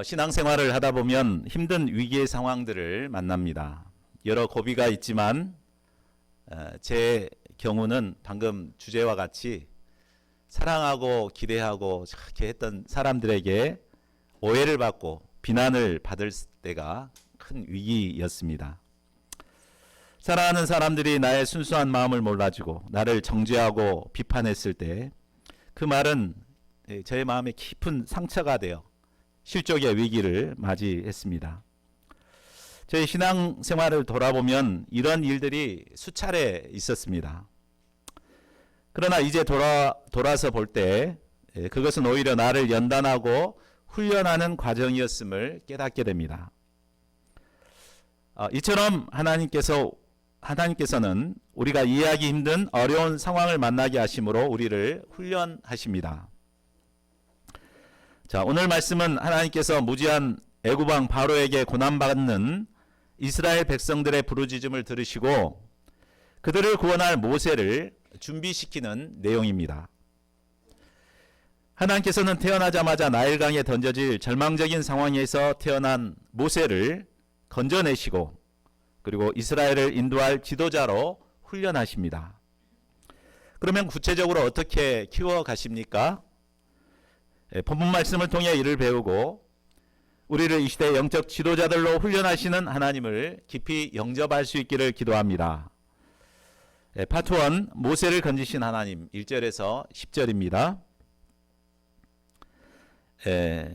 신앙생활을 하다 보면 힘든 위기의 상황들을 만납니다. 여러 고비가 있지만 제 경우는 방금 주제와 같이 사랑하고 기대하고 이렇게 했던 사람들에게 오해를 받고 비난을 받을 때가 큰 위기였습니다. 사랑하는 사람들이 나의 순수한 마음을 몰라주고 나를 정죄하고 비판했을 때 그 말은 저의 마음에 깊은 상처가 되어 실족의 위기를 맞이했습니다. 저희 신앙생활을 돌아보면 이런 일들이 수차례 있었습니다. 그러나 이제 돌아서 볼 때 그것은 오히려 나를 연단하고 훈련하는 과정이었음을 깨닫게 됩니다. 이처럼 하나님께서는 우리가 이해하기 힘든 어려운 상황을 만나게 하심으로 우리를 훈련하십니다. 자, 오늘 말씀은 하나님께서 무지한 애굽왕 바로에게 고난받는 이스라엘 백성들의 부르짖음을 들으시고 그들을 구원할 모세를 준비시키는 내용입니다. 하나님께서는 태어나자마자 나일강에 던져질 절망적인 상황에서 태어난 모세를 건져내시고 그리고 이스라엘을 인도할 지도자로 훈련하십니다. 그러면 구체적으로 어떻게 키워가십니까? 본문 말씀을 통해 이를 배우고 우리를 이 시대의 영적 지도자들로 훈련하시는 하나님을 깊이 영접할 수 있기를 기도합니다. 파트 1 모세를 건지신 하나님 1절에서 10절입니다.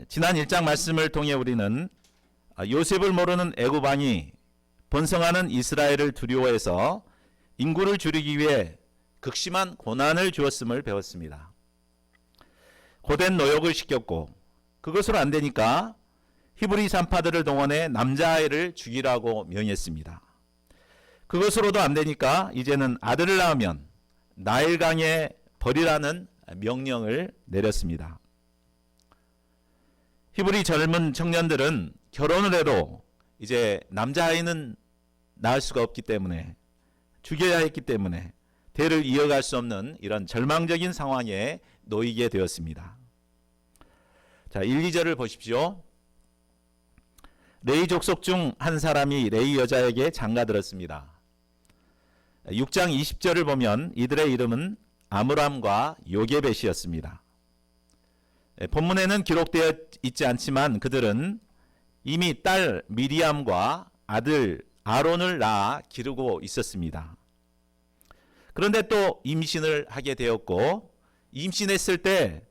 지난 1장 말씀을 통해 우리는 요셉을 모르는 애굽 왕이 번성하는 이스라엘을 두려워해서 인구를 줄이기 위해 극심한 고난을 주었음을 배웠습니다. 고된 노역을 시켰고 그것으로 안 되니까 히브리 산파들을 동원해 남자아이를 죽이라고 명했습니다. 그것으로도 안 되니까 이제는 아들을 낳으면 나일강에 버리라는 명령을 내렸습니다. 히브리 젊은 청년들은 결혼을 해도 이제 남자아이는 낳을 수가 없기 때문에 죽여야 했기 때문에 대를 이어갈 수 없는 이런 절망적인 상황에 놓이게 되었습니다. 자, 1, 2절을 보십시오. 레위 족속 중 한 사람이 레위 여자에게 장가들었습니다. 6장 20절을 보면 이들의 이름은 아므람과 요게벳이었습니다. 본문에는 기록되어 있지 않지만 그들은 이미 딸 미리암과 아들 아론을 낳아 기르고 있었습니다. 그런데 또 임신을 하게 되었고 임신했을 때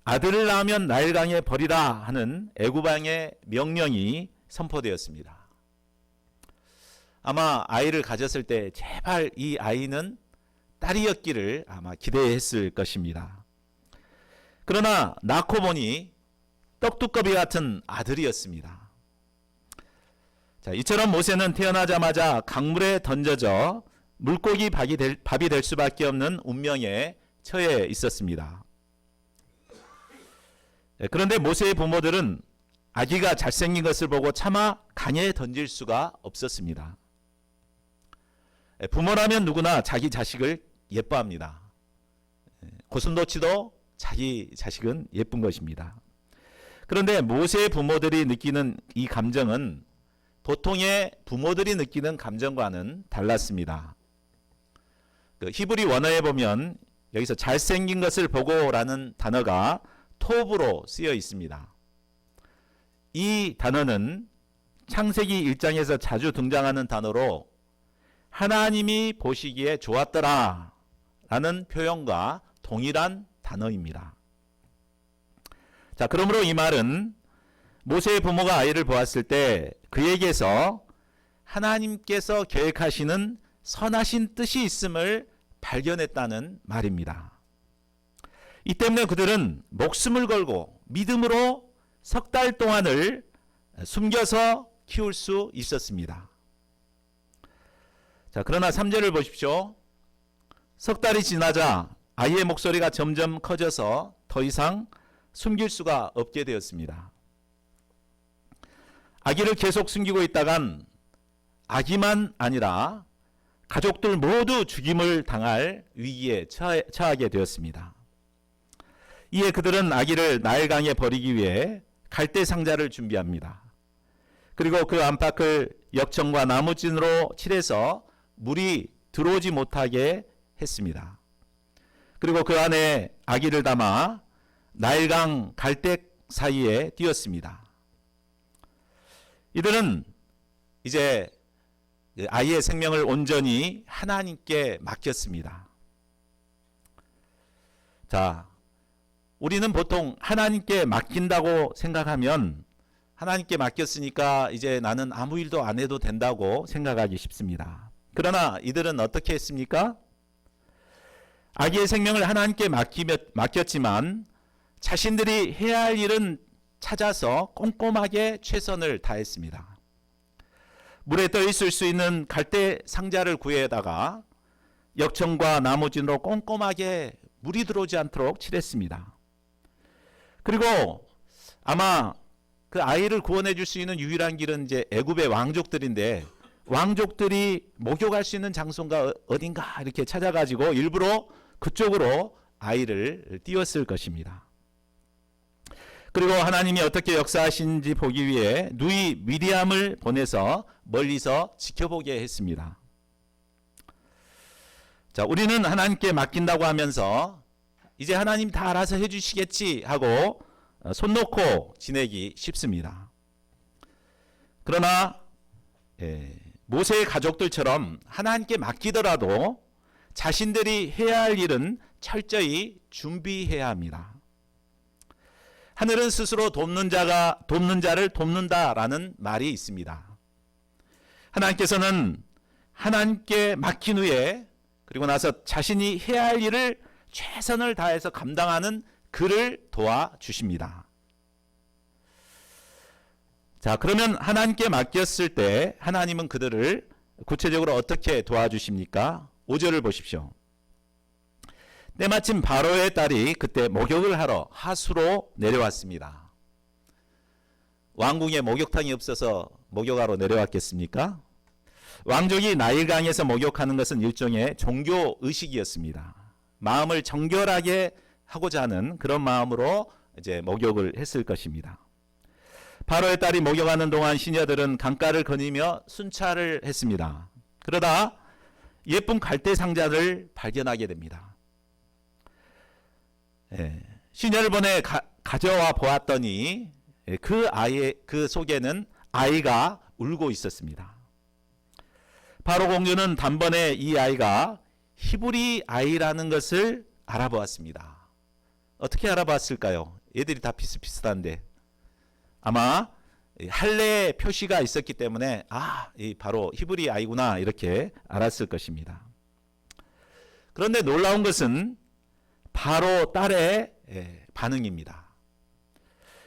아들을 낳으면 나일강에 버리라 하는 애굽 왕의 명령이 선포되었습니다. 아마 아이를 가졌을 때 제발 이 아이는 딸이었기를 아마 기대했을 것입니다. 그러나 낳고 보니 떡두꺼비 같은 아들이었습니다. 자, 이처럼 모세는 태어나자마자 강물에 던져져 물고기 밥이 될 수밖에 없는 운명에 처해 있었습니다. 그런데 모세의 부모들은 아기가 잘생긴 것을 보고 차마 강에 던질 수가 없었습니다. 부모라면 누구나 자기 자식을 예뻐합니다. 고슴도치도 자기 자식은 예쁜 것입니다. 그런데 모세의 부모들이 느끼는 이 감정은 보통의 부모들이 느끼는 감정과는 달랐습니다. 그 히브리 원어에 보면 여기서 잘생긴 것을 보고라는 단어가 톱으로 쓰여 있습니다. 이 단어는 창세기 1장에서 자주 등장하는 단어로 하나님이 보시기에 좋았더라 라는 표현과 동일한 단어입니다. 자, 그러므로 이 말은 모세의 부모가 아이를 보았을 때 그에게서 하나님께서 계획하시는 선하신 뜻이 있음을 발견했다는 말입니다. 이 때문에 그들은 목숨을 걸고 믿음으로 석 달 동안을 숨겨서 키울 수 있었습니다. 자, 그러나 3절을 보십시오. 석 달이 지나자 아이의 목소리가 점점 커져서 더 이상 숨길 수가 없게 되었습니다. 아기를 계속 숨기고 있다간 아기만 아니라 가족들 모두 죽임을 당할 위기에 처하게 되었습니다. 이에 그들은 아기를 나일강에 버리기 위해 갈대 상자를 준비합니다. 그리고 그 안팎을 역청과 나무진으로 칠해서 물이 들어오지 못하게 했습니다. 그리고 그 안에 아기를 담아 나일강 갈대 사이에 띄었습니다. 이들은 이제 아이의 생명을 온전히 하나님께 맡겼습니다. 자, 우리는 보통 하나님께 맡긴다고 생각하면 하나님께 맡겼으니까 이제 나는 아무 일도 안 해도 된다고 생각하기 쉽습니다. 그러나 이들은 어떻게 했습니까? 아기의 생명을 하나님께 맡겼지만 자신들이 해야 할 일은 찾아서 꼼꼼하게 최선을 다했습니다. 물에 떠 있을 수 있는 갈대 상자를 구해다가 역청과 나무진으로 꼼꼼하게 물이 들어오지 않도록 칠했습니다. 그리고 아마 그 아이를 구원해 줄 수 있는 유일한 길은 이제 애굽의 왕족들인데, 왕족들이 목욕할 수 있는 장소가 어딘가 이렇게 찾아가지고 일부러 그쪽으로 아이를 띄웠을 것입니다. 그리고 하나님이 어떻게 역사하시는지 보기 위해 누이 미리암을 보내서 멀리서 지켜보게 했습니다. 자, 우리는 하나님께 맡긴다고 하면서 이제 하나님 다 알아서 해주시겠지 하고 손 놓고 지내기 쉽습니다. 그러나 모세의 가족들처럼 하나님께 맡기더라도 자신들이 해야 할 일은 철저히 준비해야 합니다. 하늘은 스스로 돕는 자를 돕는다라는 말이 있습니다. 하나님께서는 하나님께 맡긴 후에 그리고 나서 자신이 해야 할 일을 최선을 다해서 감당하는 그를 도와주십니다. 자, 그러면 하나님께 맡겼을 때 하나님은 그들을 구체적으로 어떻게 도와주십니까? 5절을 보십시오. 때마침 바로의 딸이 그때 목욕을 하러 하수로 내려왔습니다. 왕궁에 목욕탕이 없어서 목욕하러 내려왔겠습니까? 왕족이 나일강에서 목욕하는 것은 일종의 종교 의식이었습니다. 마음을 정결하게 하고자 하는 그런 마음으로 이제 목욕을 했을 것입니다. 바로의 딸이 목욕하는 동안 시녀들은 강가를 거니며 순찰을 했습니다. 그러다 예쁜 갈대 상자를 발견하게 됩니다. 시녀를 보내 가져와 보았더니 그 속에는 아이가 울고 있었습니다. 바로 공주는 단번에 이 아이가 히브리 아이라는 것을 알아보았습니다. 어떻게 알아봤을까요? 얘들이 다 비슷비슷한데 아마 할례 표시가 있었기 때문에 바로 히브리 아이구나 이렇게 알았을 것입니다. 그런데 놀라운 것은 바로 딸의 반응입니다.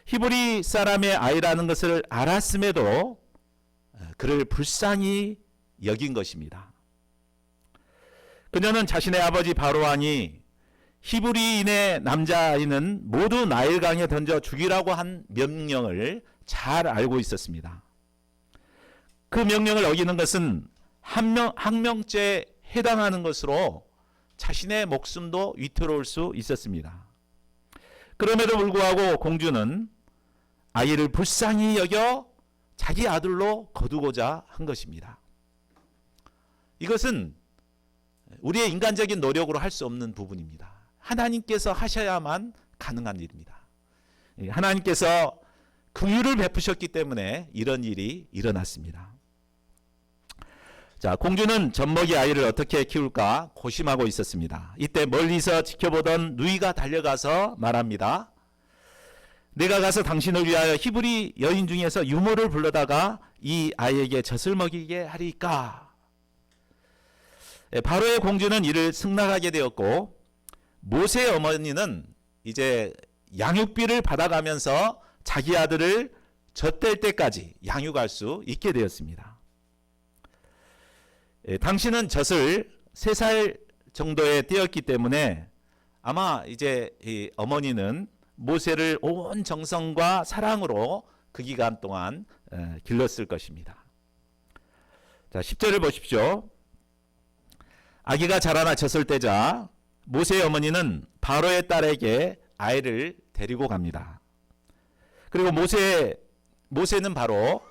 히브리 사람의 아이라는 것을 알았음에도 그를 불쌍히 여긴 것입니다. 그녀는 자신의 아버지 바로왕이 히브리인의 남자아이는 모두 나일강에 던져 죽이라고 한 명령을 잘 알고 있었습니다. 그 명령을 어기는 것은 항명죄에 해당하는 것으로 자신의 목숨도 위태로울 수 있었습니다. 그럼에도 불구하고 공주는 아이를 불쌍히 여겨 자기 아들로 거두고자 한 것입니다. 이것은 우리의 인간적인 노력으로 할 수 없는 부분입니다. 하나님께서 하셔야만 가능한 일입니다. 하나님께서 긍휼을 베푸셨기 때문에 이런 일이 일어났습니다. 자, 공주는 젖먹이 아이를 어떻게 키울까 고심하고 있었습니다. 이때 멀리서 지켜보던 누이가 달려가서 말합니다. 내가 가서 당신을 위하여 히브리 여인 중에서 유모를 불러다가 이 아이에게 젖을 먹이게 하리까. 바로의 공주는 이를 승낙하게 되었고 모세의 어머니는 이제 양육비를 받아가면서 자기 아들을 젖될 때까지 양육할 수 있게 되었습니다. 당신은 젖을 3살 정도에 띄었기 때문에 아마 이제 이 어머니는 모세를 온 정성과 사랑으로 그 기간 동안 길렀을 것입니다. 자, 10절을 보십시오. 아기가 자라나 젖을 떼자 모세의 어머니는 바로의 딸에게 아이를 데리고 갑니다. 그리고 모세는 바로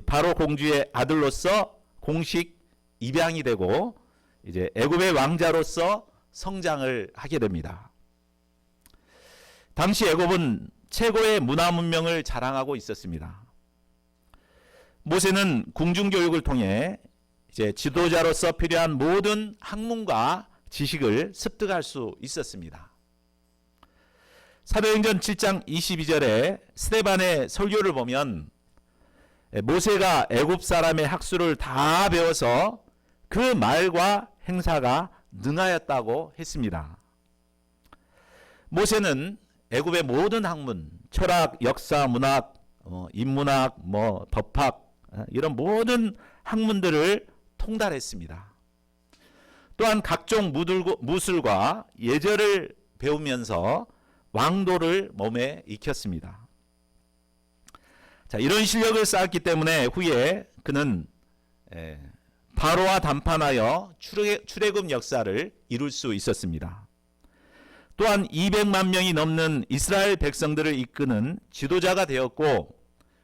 바로 공주의 아들로서 공식 입양이 되고 이제 애굽의 왕자로서 성장을 하게 됩니다. 당시 애굽은 최고의 문화 문명을 자랑하고 있었습니다. 모세는 궁중 교육을 통해 이제 지도자로서 필요한 모든 학문과 지식을 습득할 수 있었습니다. 사도행전 7장 22절에 스데반의 설교를 보면 모세가 애굽 사람의 학술을 다 배워서 그 말과 행사가 능하였다고 했습니다. 모세는 애굽의 모든 학문, 철학, 역사, 문학, 인문학, 법학 이런 모든 학문들을 통달했습니다. 또한 각종 무술과 예절을 배우면서 왕도를 몸에 익혔습니다. 자, 이런 실력을 쌓았기 때문에 후에 그는 바로와 담판하여 출애굽 역사를 이룰 수 있었습니다. 또한 200만 명이 넘는 이스라엘 백성들을 이끄는 지도자가 되었고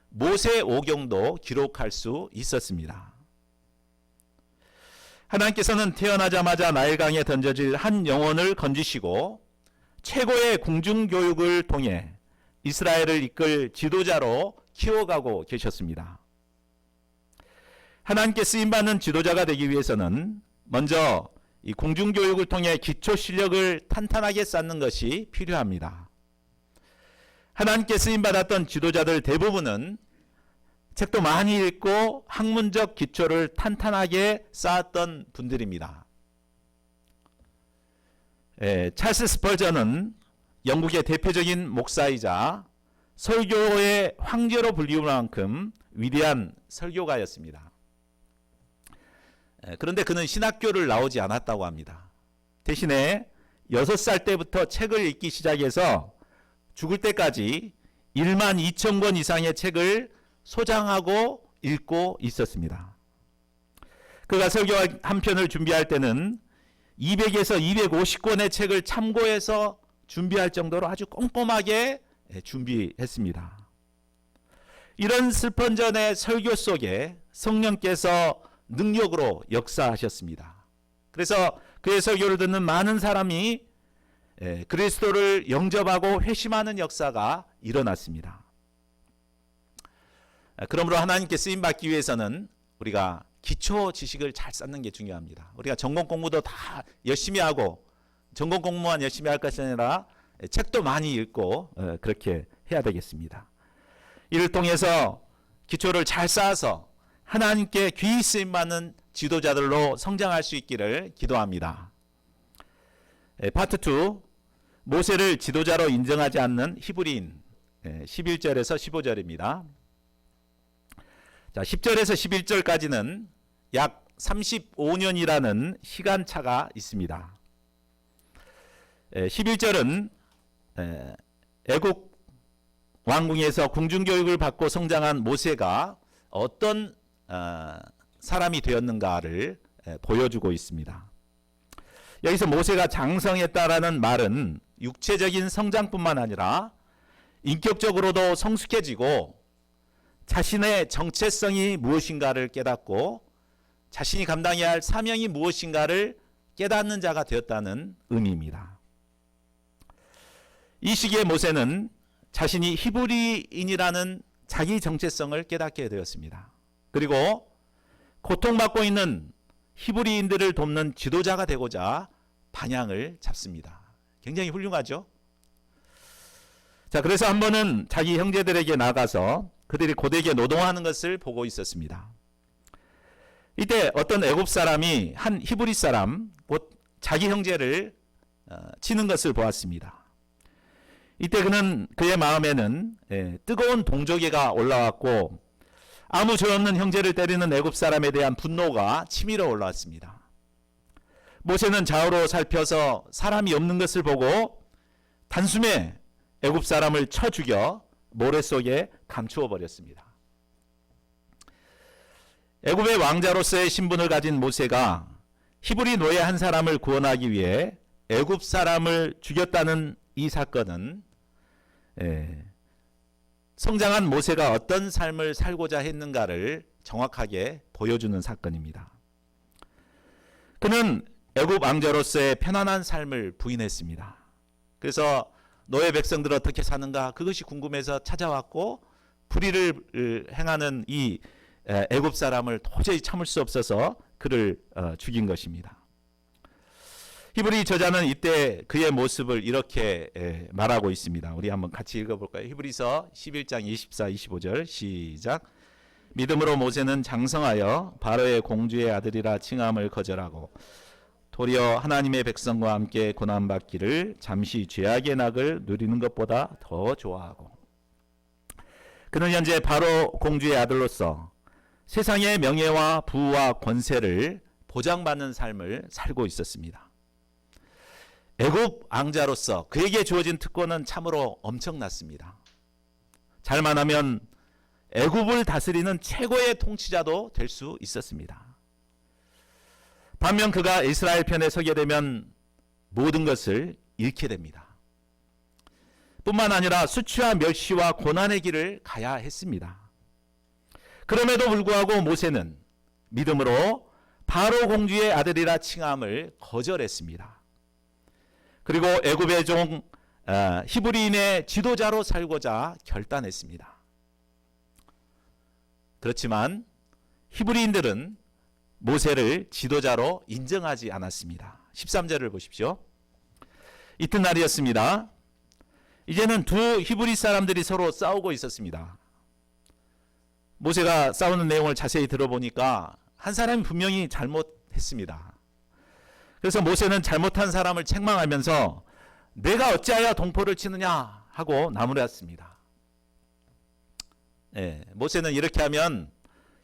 모세 오경도 기록할 수 있었습니다. 하나님께서는 태어나자마자 나일강에 던져질 한 영혼을 건지시고 최고의 궁중교육을 통해 이스라엘을 이끌 지도자로 키워가고 계셨습니다. 하나님께 쓰임받는 지도자가 되기 위해서는 먼저 이 궁중교육을 통해 기초 실력을 탄탄하게 쌓는 것이 필요합니다. 하나님께 쓰임받았던 지도자들 대부분은 책도 많이 읽고 학문적 기초를 탄탄하게 쌓았던 분들입니다. 찰스 스펄전은 영국의 대표적인 목사이자 설교의 황제로 불리울 만큼 위대한 설교가였습니다. 그런데 그는 신학교를 나오지 않았다고 합니다. 대신에 6살 때부터 책을 읽기 시작해서 죽을 때까지 1만 2천 권 이상의 책을 소장하고 읽고 있었습니다. 그가 설교 한 편을 준비할 때는 200에서 250권의 책을 참고해서 준비할 정도로 아주 꼼꼼하게 준비했습니다. 이런 스펀전의 설교 속에 성령께서 능력으로 역사하셨습니다. 그래서 그의 설교를 듣는 많은 사람이 그리스도를 영접하고 회심하는 역사가 일어났습니다. 그러므로 하나님께 쓰임받기 위해서는 우리가 기초 지식을 잘 쌓는 게 중요합니다. 우리가 전공 공부도 다 열심히 하고 전공 공부만 열심히 할 것이 아니라 책도 많이 읽고 그렇게 해야 되겠습니다. 이를 통해서 기초를 잘 쌓아서 하나님께 귀히 쓰임받는 지도자들로 성장할 수 있기를 기도합니다. 파트 2, 모세를 지도자로 인정하지 않는 히브리인 11절에서 15절입니다. 자, 10절에서 11절까지는 약 35년이라는 시간차가 있습니다. 11절은 애국 왕궁에서 궁중교육을 받고 성장한 모세가 어떤 사람이 되었는가를 보여주고 있습니다. 여기서 모세가 장성했다라는 말은 육체적인 성장뿐만 아니라 인격적으로도 성숙해지고 자신의 정체성이 무엇인가를 깨닫고 자신이 감당해야 할 사명이 무엇인가를 깨닫는 자가 되었다는 의미입니다. 이 시기에 모세는 자신이 히브리인이라는 자기 정체성을 깨닫게 되었습니다. 그리고 고통받고 있는 히브리인들을 돕는 지도자가 되고자 방향을 잡습니다. 굉장히 훌륭하죠? 자, 그래서 한 번은 자기 형제들에게 나가서 그들이 고되게 노동하는 것을 보고 있었습니다. 이때 어떤 애굽 사람이 한 히브리 사람, 곧 자기 형제를 치는 것을 보았습니다. 이때 그의 마음에는 뜨거운 동조개가 올라왔고 아무 죄 없는 형제를 때리는 애굽 사람에 대한 분노가 치밀어 올라왔습니다. 모세는 좌우로 살펴서 사람이 없는 것을 보고 단숨에 애굽 사람을 쳐 죽여 모래 속에 감추어 버렸습니다. 애굽의 왕자로서의 신분을 가진 모세가 히브리 노예 한 사람을 구원하기 위해 애굽 사람을 죽였다는 이 사건은 성장한 모세가 어떤 삶을 살고자 했는가를 정확하게 보여주는 사건입니다. 그는 애굽 왕자로서의 편안한 삶을 부인했습니다. 그래서 너의 백성들 어떻게 사는가 그것이 궁금해서 찾아왔고 불의를 행하는 이 애굽 사람을 도저히 참을 수 없어서 그를 죽인 것입니다. 히브리 저자는 이때 그의 모습을 이렇게 말하고 있습니다. 우리 한번 같이 읽어볼까요? 히브리서 11장 24, 25절 시작. 믿음으로 모세는 장성하여 바로의 공주의 아들이라 칭함을 거절하고 도리어 하나님의 백성과 함께 고난받기를 잠시 죄악의 낙을 누리는 것보다 더 좋아하고, 그는 현재 바로 공주의 아들로서 세상의 명예와 부와 권세를 보장받는 삶을 살고 있었습니다. 애굽 왕자로서 그에게 주어진 특권은 참으로 엄청났습니다. 잘만 하면 애굽을 다스리는 최고의 통치자도 될 수 있었습니다. 반면 그가 이스라엘 편에 서게 되면 모든 것을 잃게 됩니다. 뿐만 아니라 수치와 멸시와 고난의 길을 가야 했습니다. 그럼에도 불구하고 모세는 믿음으로 바로 공주의 아들이라 칭함을 거절했습니다. 그리고 애굽의 종 히브리인의 지도자로 살고자 결단했습니다. 그렇지만 히브리인들은 모세를 지도자로 인정하지 않았습니다. 13절을 보십시오. 이튿날이었습니다. 이제는 두 히브리 사람들이 서로 싸우고 있었습니다. 모세가 싸우는 내용을 자세히 들어보니까 한 사람이 분명히 잘못했습니다. 그래서 모세는 잘못한 사람을 책망하면서 내가 어찌하여 동포를 치느냐 하고 나무랐습니다. 모세는 이렇게 하면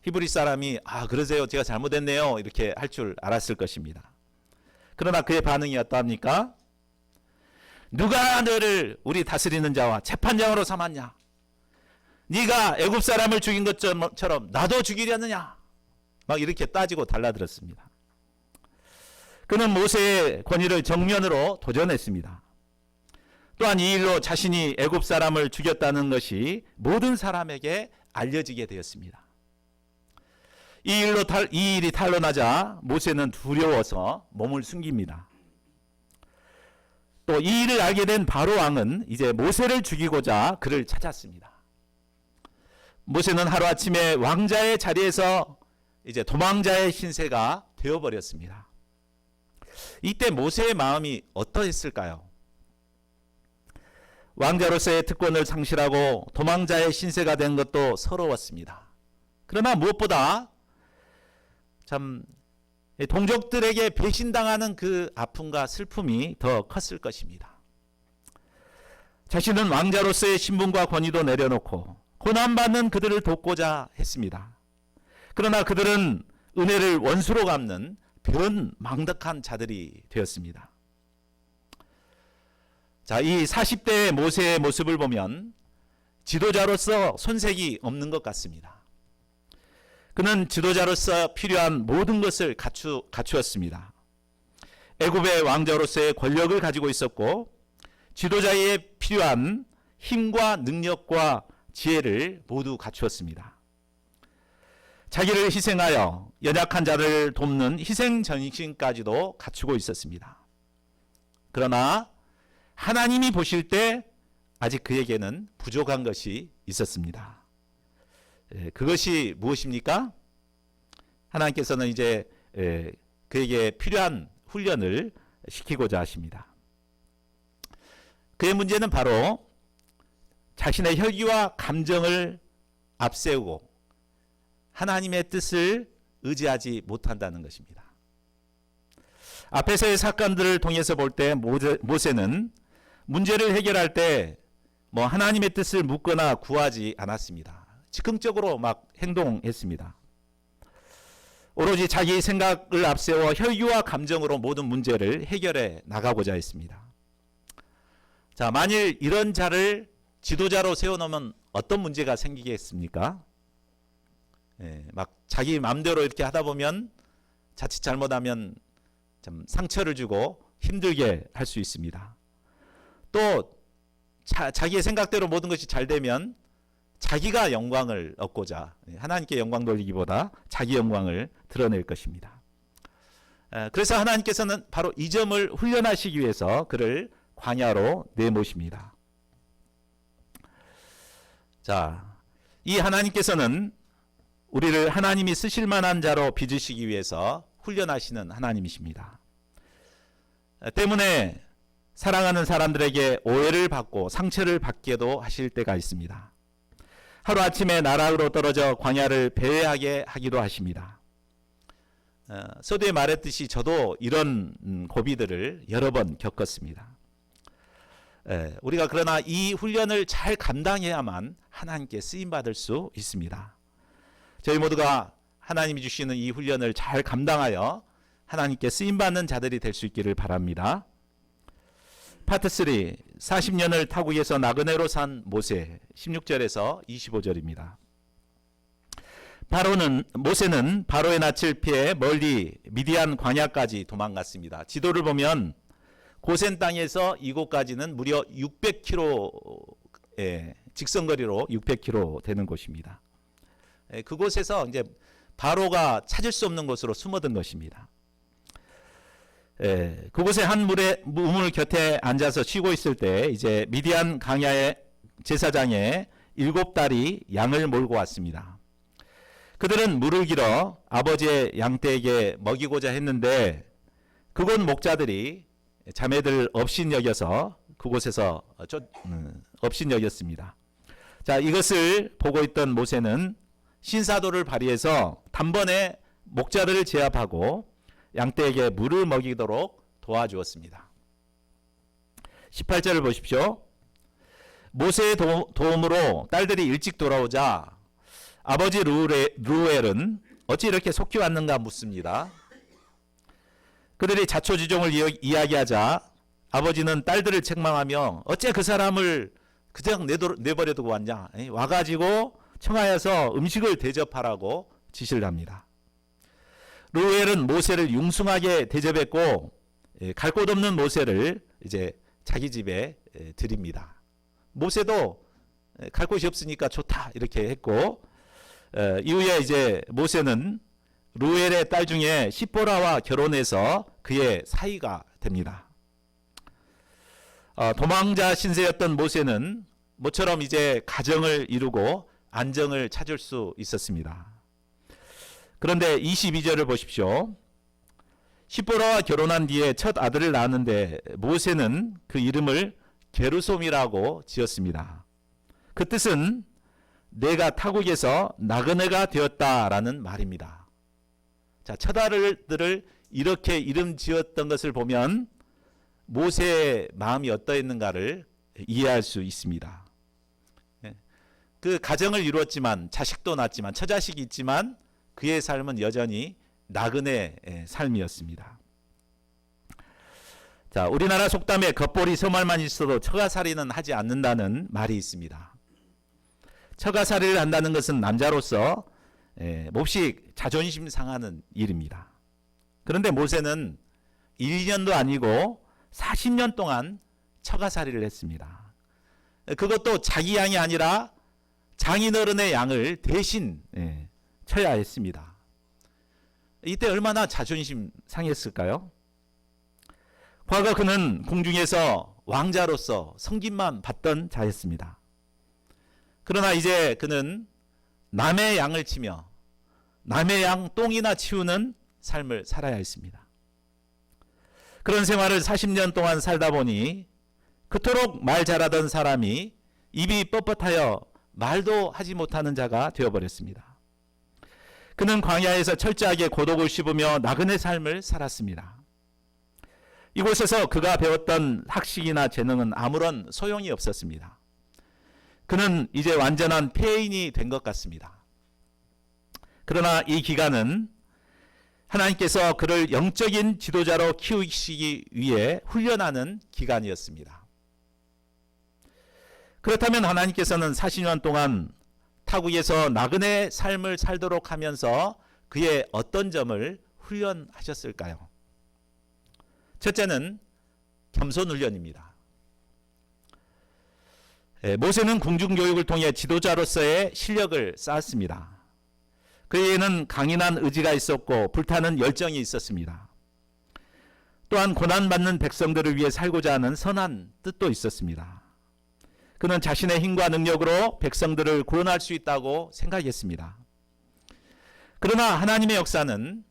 히브리 사람이 그러세요, 제가 잘못했네요 이렇게 할 줄 알았을 것입니다. 그러나 그의 반응이 어떠합니까? 누가 너를 우리 다스리는 자와 재판장으로 삼았냐? 네가 애굽 사람을 죽인 것처럼 나도 죽이려느냐? 막 이렇게 따지고 달라들었습니다. 그는 모세의 권위를 정면으로 도전했습니다. 또한 이 일로 자신이 애굽 사람을 죽였다는 것이 모든 사람에게 알려지게 되었습니다. 이 일이 탄로나자 모세는 두려워서 몸을 숨깁니다. 또 이 일을 알게 된 바로 왕은 이제 모세를 죽이고자 그를 찾았습니다. 모세는 하루아침에 왕자의 자리에서 이제 도망자의 신세가 되어버렸습니다. 이때 모세의 마음이 어떠했을까요? 왕자로서의 특권을 상실하고 도망자의 신세가 된 것도 서러웠습니다. 그러나 무엇보다 참 동족들에게 배신당하는 그 아픔과 슬픔이 더 컸을 것입니다. 자신은 왕자로서의 신분과 권위도 내려놓고 고난받는 그들을 돕고자 했습니다. 그러나 그들은 은혜를 원수로 갚는 변망덕한 자들이 되었습니다. 자, 이 40대의 모세의 모습을 보면 지도자로서 손색이 없는 것 같습니다. 그는 지도자로서 필요한 모든 것을 갖추었습니다. 애굽의 왕자로서의 권력을 가지고 있었고 지도자에 필요한 힘과 능력과 지혜를 모두 갖추었습니다. 자기를 희생하여 연약한 자를 돕는 희생 전심까지도 갖추고 있었습니다. 그러나 하나님이 보실 때 아직 그에게는 부족한 것이 있었습니다. 그것이 무엇입니까? 하나님께서는 이제 그에게 필요한 훈련을 시키고자 하십니다. 그의 문제는 바로 자신의 혈기와 감정을 앞세우고 하나님의 뜻을 의지하지 못한다는 것입니다. 앞에서의 사건들을 통해서 볼 때 모세는 문제를 해결할 때 하나님의 뜻을 묻거나 구하지 않았습니다. 즉흥적으로 막 행동했습니다. 오로지 자기 생각을 앞세워 혈기와 감정으로 모든 문제를 해결해 나가고자 했습니다. 자, 만일 이런 자를 지도자로 세워놓으면 어떤 문제가 생기겠습니까? 막 자기 마음대로 이렇게 하다 보면 자칫 잘못하면 좀 상처를 주고 힘들게 할 수 있습니다. 또 자기의 생각대로 모든 것이 잘 되면 자기가 영광을 얻고자, 하나님께 영광 돌리기보다 자기 영광을 드러낼 것입니다. 그래서 하나님께서는 바로 이 점을 훈련하시기 위해서 그를 광야로 내모십니다. 자, 이 하나님께서는 우리를 하나님이 쓰실 만한 자로 빚으시기 위해서 훈련하시는 하나님이십니다. 때문에 사랑하는 사람들에게 오해를 받고 상처를 받게도 하실 때가 있습니다. 하루아침에 나락으로 떨어져 광야를 배회하게 하기도 하십니다. 서두에 말했듯이 저도 이런 고비들을 여러 번 겪었습니다. 우리가 그러나 이 훈련을 잘 감당해야만 하나님께 쓰임받을 수 있습니다. 저희 모두가 하나님이 주시는 이 훈련을 잘 감당하여 하나님께 쓰임받는 자들이 될 수 있기를 바랍니다. 파트 3, 40년을 타국에서 나그네로 산 모세, 16절에서 25절입니다. 모세는 바로의 낯을 피해 멀리 미디안 광야까지 도망갔습니다. 지도를 보면 고센 땅에서 이곳까지는 무려 600km, 직선거리로 600km 되는 곳입니다. 그곳에서 이제 바로가 찾을 수 없는 곳으로 숨어든 것입니다. 그곳에 한 우물 곁에 앉아서 쉬고 있을 때 이제 미디안 광야의 제사장의 7딸이 양을 몰고 왔습니다. 그들은 물을 길어 아버지의 양떼에게 먹이고자 했는데 그곳 목자들이 자매들 업신여겨서 그곳에서 업신여겼습니다. 자, 이것을 보고 있던 모세는 신사도를 발휘해서 단번에 목자들을 제압하고 양떼에게 물을 먹이도록 도와주었습니다. 18절을 보십시오. 모세의 도움으로 딸들이 일찍 돌아오자 아버지 루엘은 어찌 이렇게 속히 왔는가 묻습니다. 그들이 자초지종을 이야기하자 아버지는 딸들을 책망하며 어째 그 사람을 그냥 내버려 두고 왔냐, 와가지고 청하여서 음식을 대접하라고 지시를 합니다. 루엘은 모세를 융숭하게 대접했고 갈 곳 없는 모세를 이제 자기 집에 드립니다. 모세도 갈 곳이 없으니까 좋다 이렇게 했고, 이후에 이제 모세는 루엘의 딸 중에 시보라와 결혼해서 그의 사위가 됩니다. 도망자 신세였던 모세는 모처럼 이제 가정을 이루고 안정을 찾을 수 있었습니다. 그런데 22절을 보십시오. 시보라와 결혼한 뒤에 첫 아들을 낳았는데 모세는 그 이름을 게르솜이라고 지었습니다. 그 뜻은 내가 타국에서 나그네가 되었다라는 말입니다. 자, 첫 아들들을 이렇게 이름 지었던 것을 보면 모세의 마음이 어떠했는가를 이해할 수 있습니다. 그 가정을 이루었지만 자식도 낳았지만 처자식이 있지만 그의 삶은 여전히 나그네의 삶이었습니다. 자, 우리나라 속담에 겉보리 서말만 있어도 처가살이는 하지 않는다는 말이 있습니다. 처가살이를 한다는 것은 남자로서 몹시 자존심 상하는 일입니다. 그런데 모세는 1년도 아니고 40년 동안 처가살이를 했습니다. 그것도 자기 양이 아니라 장인어른의 양을 대신 쳐야 했습니다. 이때 얼마나 자존심 상했을까요? 과거 그는 궁중에서 왕자로서 섬김만 받던 자였습니다. 그러나 이제 그는 남의 양을 치며 남의 양 똥이나 치우는 삶을 살아야 했습니다. 그런 생활을 40년 동안 살다 보니 그토록 말 잘하던 사람이 입이 뻣뻣하여 말도 하지 못하는 자가 되어버렸습니다. 그는 광야에서 철저하게 고독을 씹으며 나그네 삶을 살았습니다. 이곳에서 그가 배웠던 학식이나 재능은 아무런 소용이 없었습니다. 그는 이제 완전한 폐인이 된 것 같습니다. 그러나 이 기간은 하나님께서 그를 영적인 지도자로 키우시기 위해 훈련하는 기간이었습니다. 그렇다면 하나님께서는 40년 동안 타국에서 나그네 삶을 살도록 하면서 그의 어떤 점을 훈련하셨을까요? 첫째는 겸손 훈련입니다. 모세는 궁중교육을 통해 지도자로서의 실력을 쌓았습니다. 그에게는 강인한 의지가 있었고 불타는 열정이 있었습니다. 또한 고난받는 백성들을 위해 살고자 하는 선한 뜻도 있었습니다. 그는 자신의 힘과 능력으로 백성들을 구원할 수 있다고 생각했습니다. 그러나 하나님의 역사는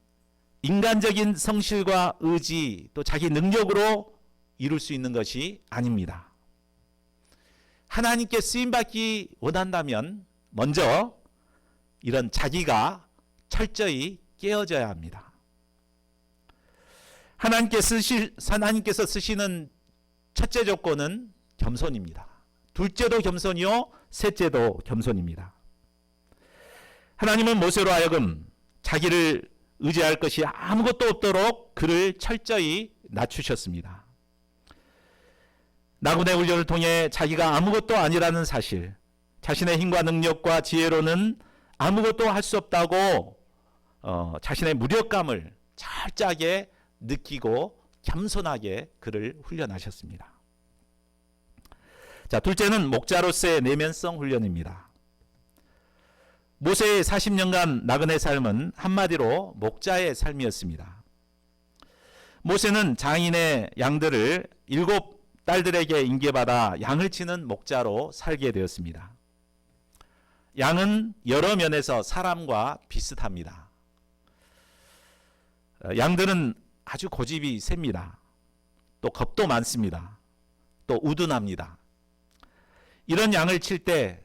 인간적인 성실과 의지 또 자기 능력으로 이룰 수 있는 것이 아닙니다. 하나님께 쓰임받기 원한다면 먼저 이런 자기가 철저히 깨어져야 합니다. 하나님께서 쓰시는 첫째 조건은 겸손입니다. 둘째도 겸손이요, 셋째도 겸손입니다. 하나님은 모세로 하여금 자기를 의지할 것이 아무것도 없도록 그를 철저히 낮추셨습니다. 나군의 훈련을 통해 자기가 아무것도 아니라는 사실, 자신의 힘과 능력과 지혜로는 아무것도 할 수 없다고 자신의 무력감을 철저하게 느끼고 겸손하게 그를 훈련하셨습니다. 자, 둘째는 목자로서의 내면성 훈련입니다. 모세의 40년간 나그네 삶은 한마디로 목자의 삶이었습니다. 모세는 장인의 양들을 7딸들에게 인계받아 양을 치는 목자로 살게 되었습니다. 양은 여러 면에서 사람과 비슷합니다. 양들은 아주 고집이 셉니다. 또 겁도 많습니다. 또 우둔합니다. 이런 양을 칠 때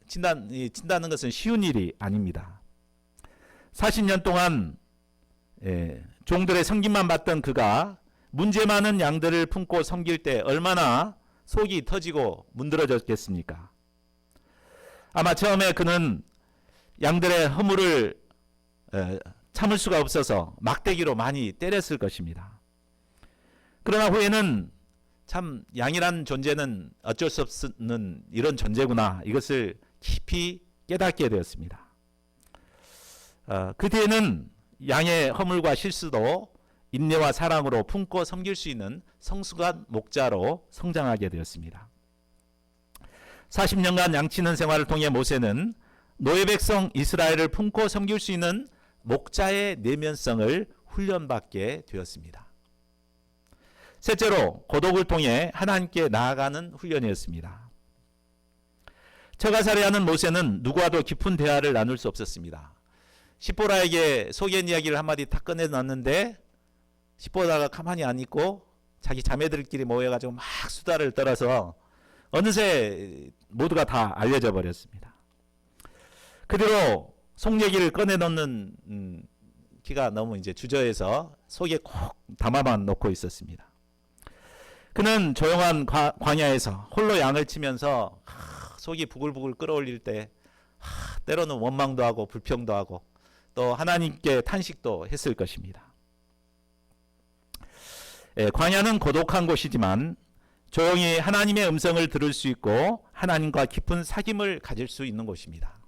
친다는 것은 쉬운 일이 아닙니다. 40년 동안 종들의 섬김만 받던 그가 문제 많은 양들을 품고 섬길 때 얼마나 속이 터지고 문드러졌겠습니까? 아마 처음에 그는 양들의 허물을 참을 수가 없어서 막대기로 많이 때렸을 것입니다. 그러나 후에는 참 양이란 존재는 어쩔 수 없는 이런 존재구나, 이것을 깊이 깨닫게 되었습니다. 그 뒤에는 양의 허물과 실수도 인내와 사랑으로 품고 섬길 수 있는 성숙한 목자로 성장하게 되었습니다. 40년간 양치는 생활을 통해 모세는 노예 백성 이스라엘을 품고 섬길 수 있는 목자의 내면성을 훈련받게 되었습니다. 셋째로 고독을 통해 하나님께 나아가는 훈련이었습니다. 처가살이하는 모세는 누구와도 깊은 대화를 나눌 수 없었습니다. 십보라에게 소견 이야기를 한마디 탁 꺼내놨는데 십보라가 가만히 안 있고 자기 자매들끼리 모여가지고 막 수다를 떨어서 어느새 모두가 다 알려져 버렸습니다. 그대로 속 얘기를 꺼내놓는 기가 너무 이제 주저해서 속에 콕 담아만 놓고 있었습니다. 그는 조용한 광야에서 홀로 양을 치면서 속이 부글부글 끓어올릴 때 때로는 원망도 하고 불평도 하고 또 하나님께 탄식도 했을 것입니다. 광야는 고독한 곳이지만 조용히 하나님의 음성을 들을 수 있고 하나님과 깊은 사귐을 가질 수 있는 곳입니다.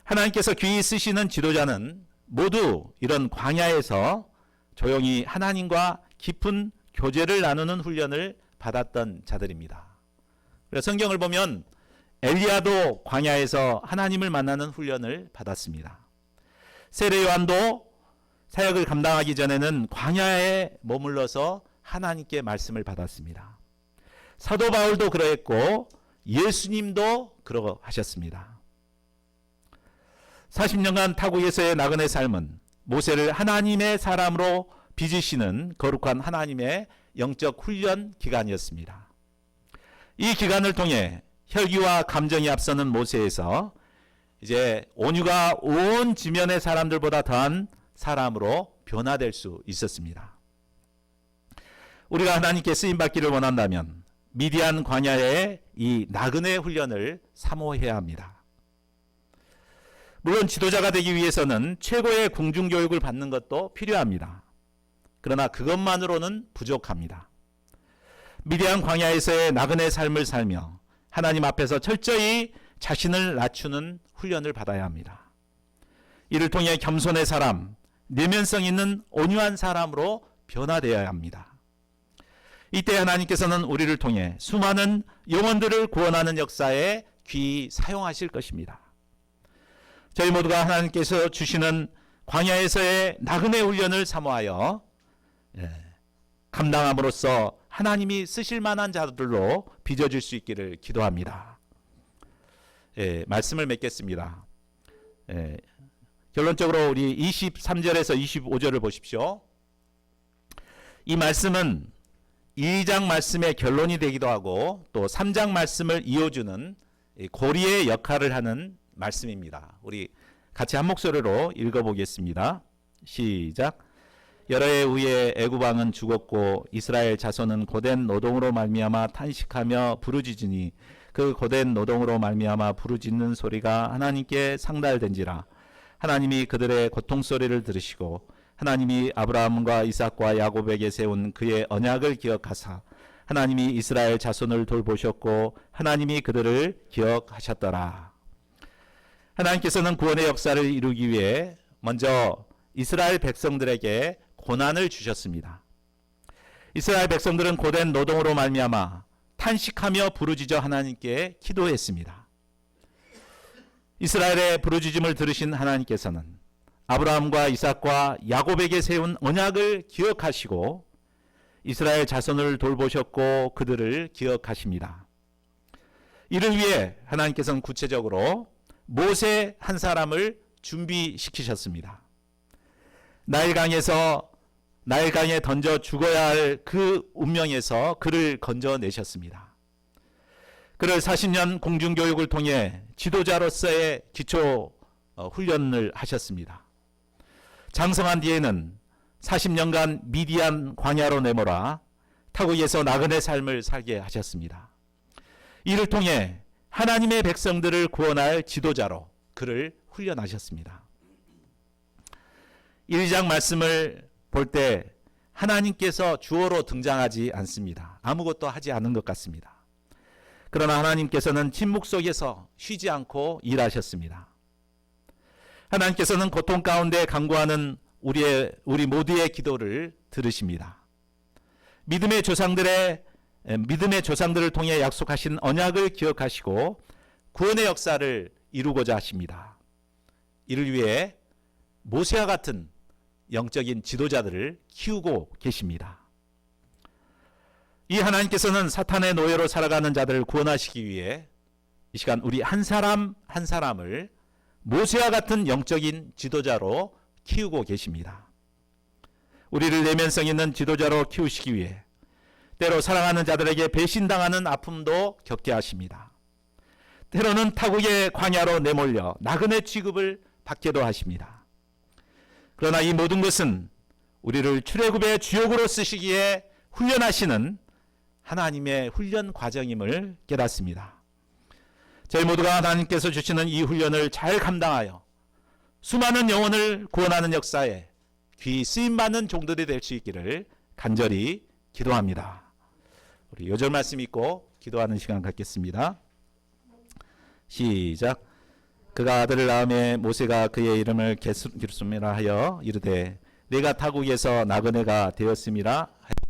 하나님께서 귀히 쓰시는 지도자는 모두 이런 광야에서 조용히 하나님과 깊은 교제를 나누는 훈련을 받았던 자들입니다. 그래서 성경을 보면 엘리야도 광야에서 하나님을 만나는 훈련을 받았습니다. 세례 요한도 사역을 감당하기 전에는 광야에 머물러서 하나님께 말씀을 받았습니다. 사도 바울도 그러했고 예수님도 그러하셨습니다. 40년간 타국에서의 나그네 삶은 모세를 하나님의 사람으로 빚으시는 거룩한 하나님의 영적 훈련 기간이었습니다. 이 기간을 통해 혈기와 감정이 앞서는 모세에서 이제 온유가 온 지면의 사람들보다 더한 사람으로 변화될 수 있었습니다. 우리가 하나님께 쓰임받기를 원한다면 미디안 광야의 이 나그네 훈련을 사모해야 합니다. 물론 지도자가 되기 위해서는 최고의 궁중교육을 받는 것도 필요합니다. 그러나 그것만으로는 부족합니다. 미디안 광야에서의 나그네 삶을 살며 하나님 앞에서 철저히 자신을 낮추는 훈련을 받아야 합니다. 이를 통해 겸손의 사람, 내면성 있는 온유한 사람으로 변화되어야 합니다. 이때 하나님께서는 우리를 통해 수많은 영혼들을 구원하는 역사에 귀히 사용하실 것입니다. 저희 모두가 하나님께서 주시는 광야에서의 나그네 훈련을 사모하여 감당함으로써 하나님이 쓰실 만한 자들로 빚어질 수 있기를 기도합니다. 말씀을 맺겠습니다. 결론적으로 우리 23절에서 25절을 보십시오. 이 말씀은 2장 말씀의 결론이 되기도 하고 또 3장 말씀을 이어주는 고리의 역할을 하는 말씀입니다. 우리 같이 한 목소리로 읽어보겠습니다. 시작. 여러 해 후에 애굽 왕은 죽었고 이스라엘 자손은 고된 노동으로 말미암아 탄식하며 부르짖으니 그 고된 노동으로 말미암아 부르짖는 소리가 하나님께 상달된지라. 하나님이 그들의 고통 소리를 들으시고 하나님이 아브라함과 이삭과 야곱에게 세운 그의 언약을 기억하사 하나님이 이스라엘 자손을 돌보셨고 하나님이 그들을 기억하셨더라. 하나님께서는 구원의 역사를 이루기 위해 먼저 이스라엘 백성들에게 고난을 주셨습니다. 이스라엘 백성들은 고된 노동으로 말미암아 탄식하며 부르짖어 하나님께 기도했습니다. 이스라엘의 부르짖음을 들으신 하나님께서는 아브라함과 이삭과 야곱에게 세운 언약을 기억하시고 이스라엘 자손을 돌보셨고 그들을 기억하십니다. 이를 위해 하나님께서는 구체적으로 모세 한 사람을 준비시키셨습니다. 나일강에 던져 죽어야 할 그 운명에서 그를 건져내셨습니다. 그를 40년 공중교육을 통해 지도자로서의 기초 훈련을 하셨습니다. 장성한 뒤에는 40년간 미디안 광야로 내몰아 타국에서 나그네 삶을 살게 하셨습니다. 이를 통해 하나님의 백성들을 구원할 지도자로 그를 훈련하셨습니다. 1장 말씀을 볼 때 하나님께서 주어로 등장하지 않습니다. 아무것도 하지 않은 것 같습니다. 그러나 하나님께서는 침묵 속에서 쉬지 않고 일하셨습니다. 하나님께서는 고통 가운데 간구하는 우리 모두의 기도를 들으십니다. 믿음의 조상들을 통해 약속하신 언약을 기억하시고 구원의 역사를 이루고자 하십니다. 이를 위해 모세와 같은 영적인 지도자들을 키우고 계십니다. 이 하나님께서는 사탄의 노예로 살아가는 자들을 구원하시기 위해 이 시간 우리 한 사람 한 사람을 모세와 같은 영적인 지도자로 키우고 계십니다. 우리를 내면성 있는 지도자로 키우시기 위해 때로 사랑하는 자들에게 배신당하는 아픔도 겪게 하십니다. 때로는 타국의 광야로 내몰려 나그네 취급을 받게도 하십니다. 그러나 이 모든 것은 우리를 출애굽의 주역으로 쓰시기에 훈련하시는 하나님의 훈련 과정임을 깨닫습니다. 저희 모두가 하나님께서 주시는 이 훈련을 잘 감당하여 수많은 영혼을 구원하는 역사에 귀히 쓰임받는 종들이 될 수 있기를 간절히 기도합니다. 우리 요절 말씀 읽고 기도하는 시간 갖겠습니다. 시작. 그가 아들을 낳음에 모세가 그의 이름을 게르솜이라 하여 이르되 내가 타국에서 나그네가 되었음이라 하였다.